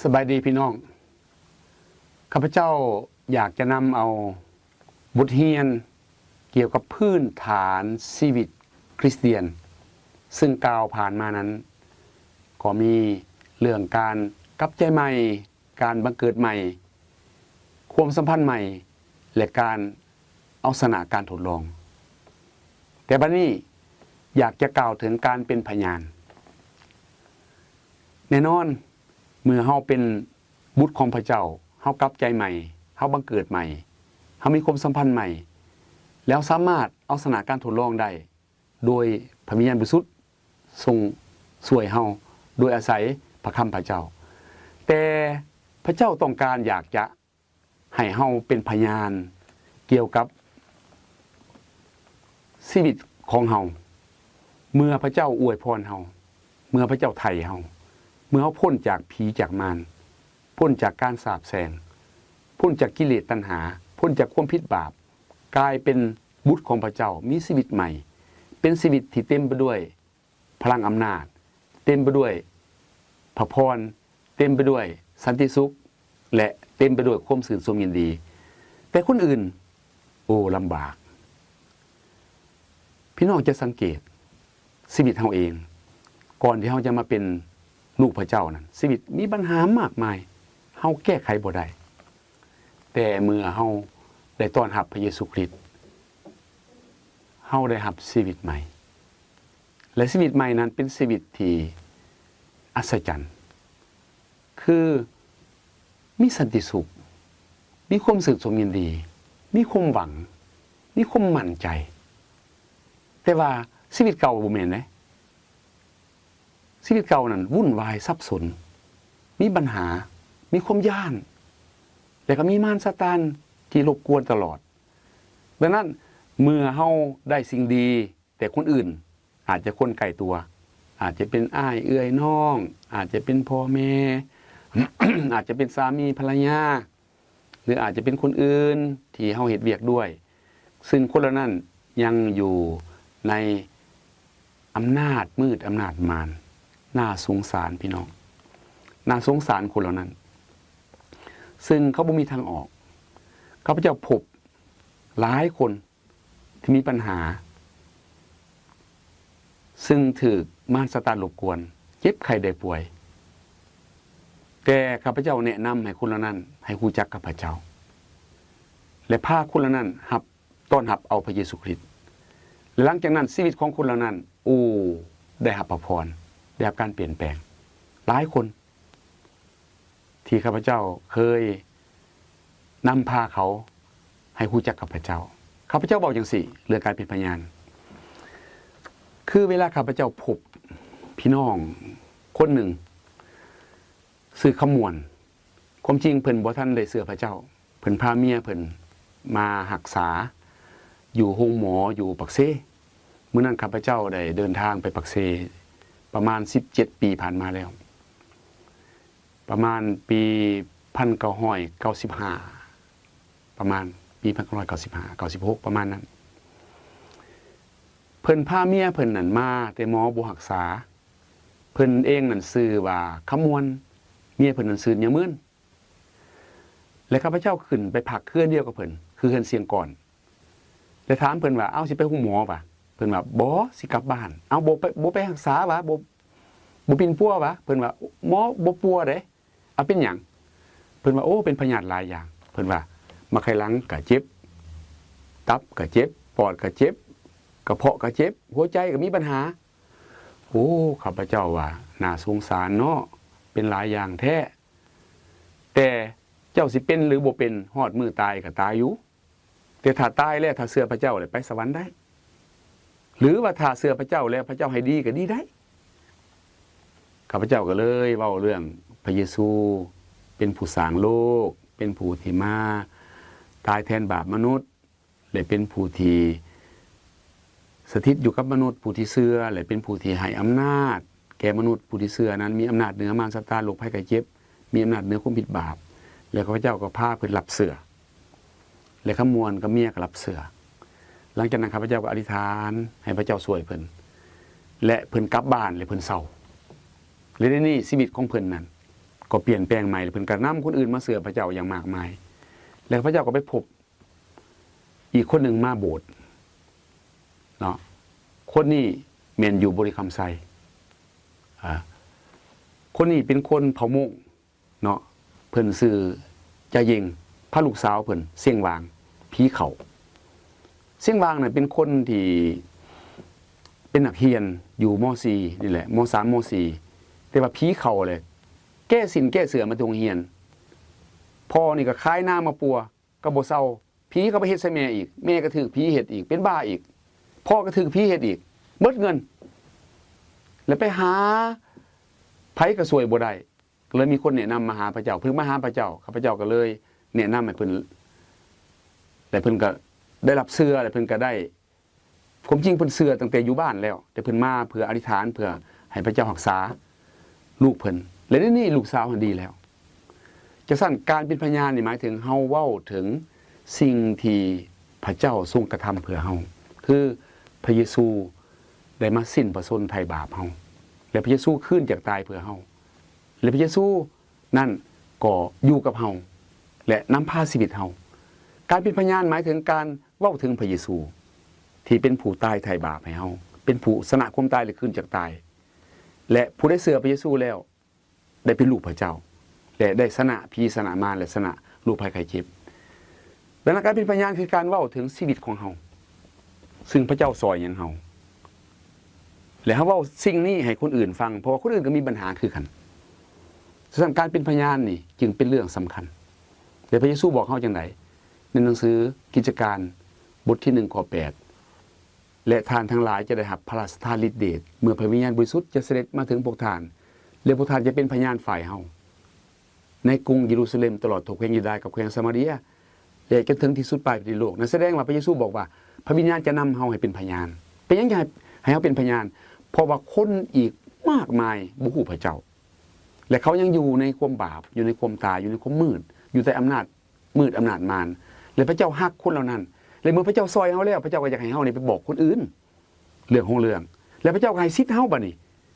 สบายดีพี่น้องข้าพเจ้าอยากจะนำเอาบทเรียนเกี่ยวกับพื้นฐานชีวิตคริสเตียนซึ่งกล่าวผ่านมานั้นก็มีเรื่องการกลับใจใหม่การบังเกิดใหม่ความสัมพันธ์ใหม่และการเอาชนะการทดลองแต่บัดนี้อยากจะกล่าวถึงการเป็นพยานแน่นอนเมื่อเฮาเป็นบุตรของพระเจ้าเฮากลับใจใหม่เฮาบังเกิดใหม่เฮามีความสัมพันธ์ใหม่แล้วสามารถเอาชนะการทดลองได้โดยพระวิญญาณบริสุทธิ์ทรงช่วยเฮาโดยอาศัยพระคำพระเจ้าแต่พระเจ้าต้องการอยากจะให้เฮาเป็นพยานเกี่ยวกับชีวิตของเฮาเมื่อพระเจ้าอวยพรเฮาเมื่อพระเจ้าไถ่เฮาเมื่อเฮาพ้นจากผีจากมารพ้นจากการสาปแช่งพ้นจากกิเลสตัณหาพ้นจากความผิดบาปกลายเป็นบุตรของพระเจ้ามีชีวิตใหม่เป็นชีวิตที่เต็มไปด้วยพลังอำนาจเต็มไปด้วยพระพรเต็มไปด้วยสันติสุขและเต็มไปด้วยความสื่นสมยินดีแต่คนอื่นโอ้ลำบากพี่น้องจะสังเกตชีวิตเฮาเองก่อนที่เฮาจะมาเป็นลูกพระเจ้านั้นชีวิตมีปัญหามากมายเฮาแก้ไขบ่ได้แต่เมื่อเฮาได้ต้อนรับพระเยซูคริสต์เฮาได้รับชีวิตใหม่และชีวิตใหม่นั้นเป็นชีวิตที่อัศจรรย์คือมีสันติสุขมีความสุขสมยินดีมีความหวังมีความมั่นใจแต่ว่าชีวิตเก่าบ่แม่นเด้ชีวิตเก่านั้นวุ่นวายสับสนมีปัญหามีความย้านแต่ก็มีมารซาตานที่รบกวนตลอดดังนั้นเมื่อเฮาได้สิ่งดีแต่คนอื่นอาจจะคนไกลตัวอาจจะเป็นอ้ายเอื้อยน้องอาจจะเป็นพ่อแม่ อาจจะเป็นสามีภรรยาหรืออาจจะเป็นคนอื่นที่เฮาเฮ็ดเวียกด้วยซึ่งคนเหล่านั้นยังอยู่ในอำนาจมืดอำนาจมารน่าสงสารพี่น้องน่าสงสารคนเหล่านั้นซึ่งเขาบ่มีทางออกข้าพเจ้าพบหลายคนที่มีปัญหาซึ่งถูกมารซาตานรบกวนเจ็บไข้ได้ป่วยแต่ข้าพเจ้าแนะนำให้คนเหล่านั้นให้รู้จักกับพระเจ้าและพาคนเหล่านั้นต้อนรับเอาพระเยซูคริสต์หลังจากนั้นชีวิตของคนเหล่านั้นได้รับพระพรได้รับการเปลี่ยนแปลงหลายคนที่ข้าพเจ้าเคยนำพาเขาให้รู้จักกับพระเจ้าข้าพเจ้าบอกอย่างสี่เรื่องการเป็นพยานคือเวลาข้าพเจ้าพบพี่น้องคนหนึ่งซื้อขมวนความจริงเพิ่นบ่ทันได้เชื่อพระเจ้าเพิ่นพาเมียเพิ่นมารักษาอยู่โรงหมออยู่ปักเซมื้อนั้นข้าพเจ้าได้เดินทางไปปักเซประมาณ17 ปีผ่านมาแล้วประมาณปี1995ประมาณปี1995 96ประมาณนั้นเพิ่นพาเมียเพิ่นนั่นมาแต่หมอบ่รักษาเพิ่นเองนั่นชื่อว่าขมวนเมียเพิ่นนั่นชื่อยะมื้นและข้าพเจ้าขึ้นไปพักเคือนเดียวกับเพิ่นคือเฮือนเสียงก่อนแล้วถามเพิ่นว่าสิไปโรงหมอป่ะเพิ่นว่าบ่สิกลับบ้านบ่ไปรักษาวะบ่เป็นปัววะเพิ่นว่าหมอบ่ปัวเด้เอาเป็นหยังเพิ่นว่าเป็นพยาธิหลายอย่างเพิ่นว่ามาไขหลังก็เจ็บตับก็เจ็บปอดก็เจ็บกระเพาะก็เจ็บหัวใจก็มีปัญหาข้าพเจ้าว่าน่าสงสารเนาะเป็นหลายอย่างแท้แต่เจ้าสิเป็นหรือบ่เป็นฮอดมื้อตายก็ตายอยู่แต่ถ้าตายแล้วถ้าเชื่อพระเจ้าแล้วไปสวรรค์ได้หรือว่าถ้าเชื่อพระเจ้าแล้วพระเจ้าให้ดีก็ดีได้ข้าพเจ้าก็เลยเว้าเรื่องพระเยซูเป็นผู้สร้างโลกเป็นผู้ที่มาตายแทนบาปมนุษย์และเป็นผู้ที่สถิตอยู่กับมนุษย์ผู้ที่เชื่อและเป็นผู้ที่ให้อำนาจแก่มนุษย์ผู้ที่เชื่อนั้นมีอำนาจเหนือมารซาตานโรคภัยไข้เจ็บมีอำนาจเหนือความผิดบาปแล้วข้าพเจ้าก็พาเพิ่นรับเชื่อและขมวนกับเมียก็รับเชื่อหลังจากนั้นข้าพเจ้าก็อธิษฐานให้พระเจ้าช่วยเพิ่นและเพิ่นกลับบ้านและเพิ่นเศร้าและในนี้ชีวิตของเพิ่นนั้น ก็เปลี่ยนแปลงใหม่เพิ่นก็นำคนอื่นมาเสือพระเจ้าอย่างมากมายแล้วพระเจ้าก็ไปพบอีกคนหนึ่งมาโบสถ์เนาะคนนี้แม่นอยู่บริคำไซคนนี้เป็นคนเผาโมงเนาะเพิ่นชื่อจาเยงพระลูกสาวเพิ่นเสียงวางผีเขาเสียงวางน่ะเป็นคนที่เป็นนักเรียนอยู่ม .4 นี่แหละม .3 ม .4 แต่ว่าผีเขาเลยแก้สินแก้เสือมาตรงเรียนพ่อนี่ก็คล้ายหน้ามาปัวก็บ่เศร้าผีก็ไปเฮ็ดใส่แม่อีกแม่ก็ถูกผีเฮ็ดอีกเป็นบ้าอีกพ่อก็ถูกผีเฮ็ดอีกเบิดเงินแล้วไปหาไผก็สวยบ่ได้เลยมีคนแนะนำมาหาพระเจ้าเพิ่งมาหาพระเจ้าข้าพเจ้าก็เลยแนะนำให้เพิ่นแต่เพิ่นก็ได้รับเสื้อแล้วเพิ่นก็ได้ผมจริงเพิ่นเสื้อตั้งแต่อยู่บ้านแล้วแต่เพิ่นมาเพื่ออธิษฐานเพื่อให้พระเจ้ารักษาลูกเพิ่นและนี่ลูกสาวเพิ่นดีแล้วจังซั่นการเป็นพยานนี่หมายถึงเฮาเว้าถึงสิ่งที่พระเจ้าทรงกระทำเพื่อเฮาคือพระเยซูได้มาสิ้นพระชนม์ไถ่บาปเฮาและพระเยซูขึ้นจากตายเพื่อเฮาและพระเยซูนั่นก็อยู่กับเฮาและนำพาชีวิตเฮาการเป็นพยานหมายถึงการเว้าถึงพระเยซูที่เป็นผู้ตายไถ่บาปให้เฮาเป็นผู้ชนะความตายและขึ้นจากตายและผู้ได้เชื่อพระเยซูแล้วได้เป็นลูกพระเจ้าและได้ชนะผีชนะมารและชนะลูกภัยไข้เจ็บดังนั้นการเป็นพยานคือการเว้าถึงชีวิตของเฮาซึ่งพระเจ้าสอนอย่างเฮาและเฮาเว้าสิ่งนี้ให้คนอื่นฟังเพราะว่าคนอื่นก็มีปัญหาคือกันฉะนั้นการเป็นพยานนี่จึงเป็นเรื่องสำคัญแต่พระเยซูบอกเฮาจังไดในหนังสือกิจการบทที่1ข้อ8และท่านทั้งหลายจะได้รับพระราชทานฤทธิ์เดชเมื่อพระวิญญาณบริสุทธิ์จะเสด็จมาถึงพวกท่านและพวกท่านจะเป็นพยานฝ่ายเฮาในกรุงเยรูซาเล็มตลอดทั่วแคว้นยูดาห์กับแคว้นซามาเรียและจนถึงที่สุดปลายแผ่นโลกนั่นแสดงว่าพระเยซูบอกว่าพระวิญญาณจะนำเฮาให้เป็นพยานเป็นหยังไงให้เฮาเป็นพยานเพราะว่าคนอีกมากมายบ่ฮู้พระเจ้าและเขายังอยู่ในความบาปอยู่ในความตายอยู่ในความมืดอยู่ใต้อำนาจมืดอำนาจมารและพระเจ้าฮักคนเหล่านั้นและเมื่อพระเจ้าซอยเฮาแล้วพระเจ้าก็อยากให้เฮานี่ไปบอกคนอื่นเรื่องของเรื่องและพระเจ้าก็ให้สิทธิ์เฮาบัดนี้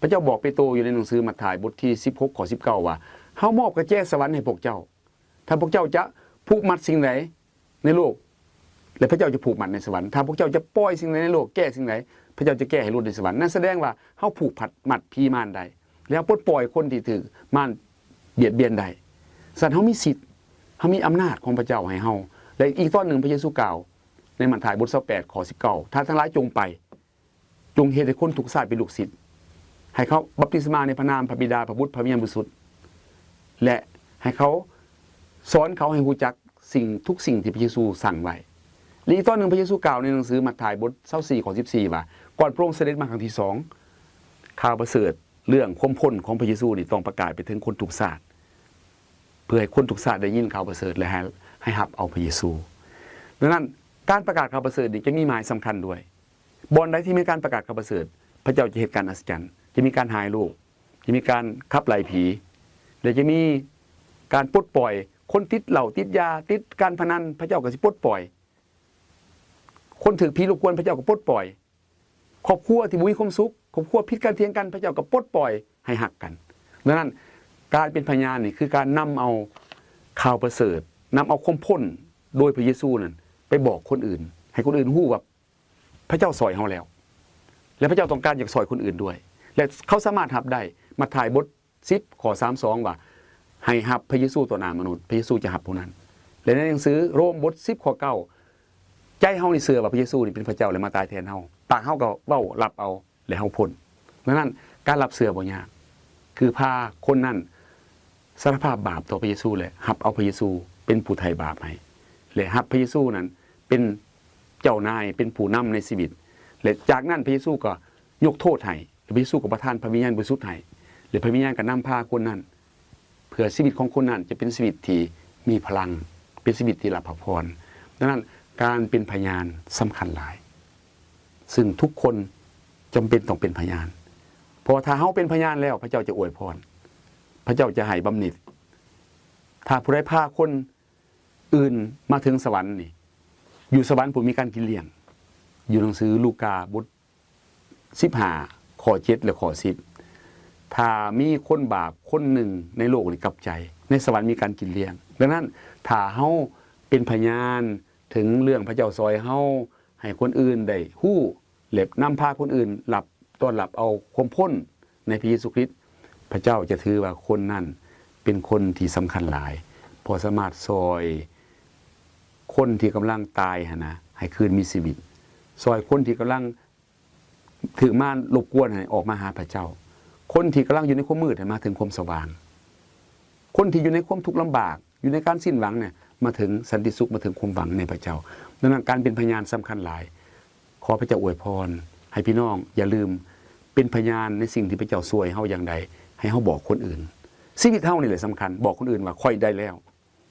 พระเจ้าบอกเปโตรอยู่ในหนังสือมัทธิวบทที่16ข้อ19ว่าเฮามอบกระแจสวรรค์ให้พวกเจ้าถ้าพวกเจ้าจะผูกมัดสิ่งใดในโลกและพระเจ้าจะผูกมัดในสวรรค์ถ้าพวกเจ้าจะปล่อยสิ่งใดในโลกแก้สิ่งใดพระเจ้าจะแก้ให้หลุดในสวรรค์นั่นแสดงว่าเฮาผูกมัดผีมารได้แล้วปลดปล่อยคนที่ถูกมารเบียดเบียนได้สัตว์เฮามีสิทธิ์เฮามีอำนาจของพระเจ้าให้เฮาและอีกตอนหนึ่งพระเยซูกล่าวในมัทธิวบท28ข้อ19ถ้าทั้งหลายจงไปจงเฮ็ดให้คนทุกชาติเป็นลูกศิษย์ให้เขาบัพติศมาในพระนามพระบิดาพระบุตรพระวิญญาณบริสุทธิ์และให้เขาสอนเขาให้รู้จักทุกสิ่งที่พระเยซูสั่งไว้และอีกตอนหนึ่งพระเยซูกล่าวในหนังสือมัทธิวบท24ข้อ14ว่าก่อนพระองค์เสด็จมาครั้งที่2ข่าวประเสริฐเรื่องความพ้นของพระเยซูนี่ต้องประกาศไปถึงคนทุกชาติเพื่อให้คนทุกชาติได้ยินข่าวประเสริฐและให้รับเอาพระเยซูดังนั้นการประกาศข่าวประเสริฐนี่จะมีหมายสำคัญด้วยบ่อนใดที่มีการประกาศข่าวประเสริฐพระเจ้าจะเหตุการณ์อัศจรรย์จะมีการหายโรคจะมีการขับไล่ผีและจะมีการปลดปล่อยคนติดเหล้าติดยาติดการพนันพระเจ้าก็สิปลดปล่อยคนถูกผีรบกวนพระเจ้าก็ปลดปล่อยครอบครัวที่บ่มีความสุขครอบครัวผิดกันเถียงกันพระเจ้าก็ปลดปล่อยให้หักกันดังนั้นการเป็นพยานนี่คือการนำเอาข่าวประเสริฐนำเอาความพ้นโดยพระเยซูนั่นไปบอกคนอื่นให้คนอื่นฮู้ว่าพระเจ้าสอยเฮาแล้วและพระเจ้าต้องการอยากสอยคนอื่นด้วยและเขาสามารถรับได้มาถ่ายบท10ข้อ32ว่าให้รับพระเยซูต่อหน้ามนุษย์พระเยซูจะรับผู้นั้นและในหนังสือโรมบท10ข้อ9ใจเฮานี่เชื่อว่าพระเยซูนี่เป็นพระเจ้าและมาตายแทนเฮาปากเฮาก็เว้ารับเอาและเฮาพ้นดังนั้นการรับเชื่อบ่ยากคือพาคนนั้นสารภาพบาปต่อพระเยซูและรับเอาพระเยซูเป็นผู้ไถ่บาปให้และรับพระเยซูนั้นเป็นเจ้านายเป็นผู้นำในชีวิตและจากนั้นพระเยซูก็ยกโทษให้พระเยซูก็ประทานพระวิญญาณบริสุทธิ์ให้และพระวิญญาณก็นำพาคนนั้นเพื่อชีวิตของคนนั้นจะเป็นชีวิตที่มีพลังเป็นชีวิตที่รับพระพรดังนั้นการเป็นพยานสำคัญหลายซึ่งทุกคนจำเป็นต้องเป็นพยานเพราะถ้าเฮาเป็นพยานแล้วพระเจ้าจะอวยพรพระเจ้าจะให้บำเหน็จถ้าผู้ใดพาคนอื่นมาถึงสวรรค์นี่อยู่สวรรค์ผมมีการกินเลี้ยงอยู่หนังสือลูกาบท15ข้อ7และข้อ10 ถ้ามีคนบาปคนหนึ่งในโลกนี้กลับใจในสวรรค์มีการกินเลี้ยงดังนั้นถ้าเฮาเป็นพยานถึงเรื่องพระเจ้าซอยเฮาให้คนอื่นได้ฮู้เล็บนำพาคนอื่นหลับต้อนรับเอาความพ้นในพระเยซูคริสต์พระเจ้าจะถือว่าคนนั้นเป็นคนที่สำคัญหลายพอสามารถซอยคนที่กำลังตายนะให้คืนมีชีวิตซอยคนที่กำลังถือม่านรบกวนให้ออกมาหาพระเจ้าคนที่กำลังอยู่ในความมืดให้มาถึงความสว่างคนที่อยู่ในความทุกข์ลำบากอยู่ในการสิ้นหวังเนี่ยมาถึงสันติสุขมาถึงความหวังในพระเจ้าดังนั้นการเป็นพยานสำคัญหลายขอพระเจ้าอวยพรให้พี่น้องอย่าลืมเป็นพยานในสิ่งที่พระเจ้าช่วยเฮาอย่างใดให้เฮาบอกคนอื่นชีวิตเฮานี่แหละสำคัญบอกคนอื่นว่าค่อยได้แล้ว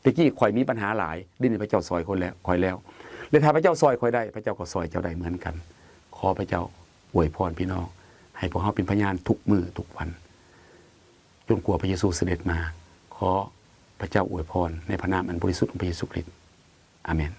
ตะกี้ค่อยมีปัญหาหลายดินพระเจ้าซอยคนแล้วค่อยแล้วและถ้าพระเจ้าซอยค่อยได้พระเจ้าก็ซอยเจ้าได้เหมือนกันขอพระเจ้าอวยพรพี่น้องให้พวกเฮาเป็นพยานทุกมื้อทุกวันจนกว่าพระเยซูเสด็จมาขอพระเจ้าอวยพรในพระนามอันบริสุทธิ์ของพระเยซูคริสต์อาเมน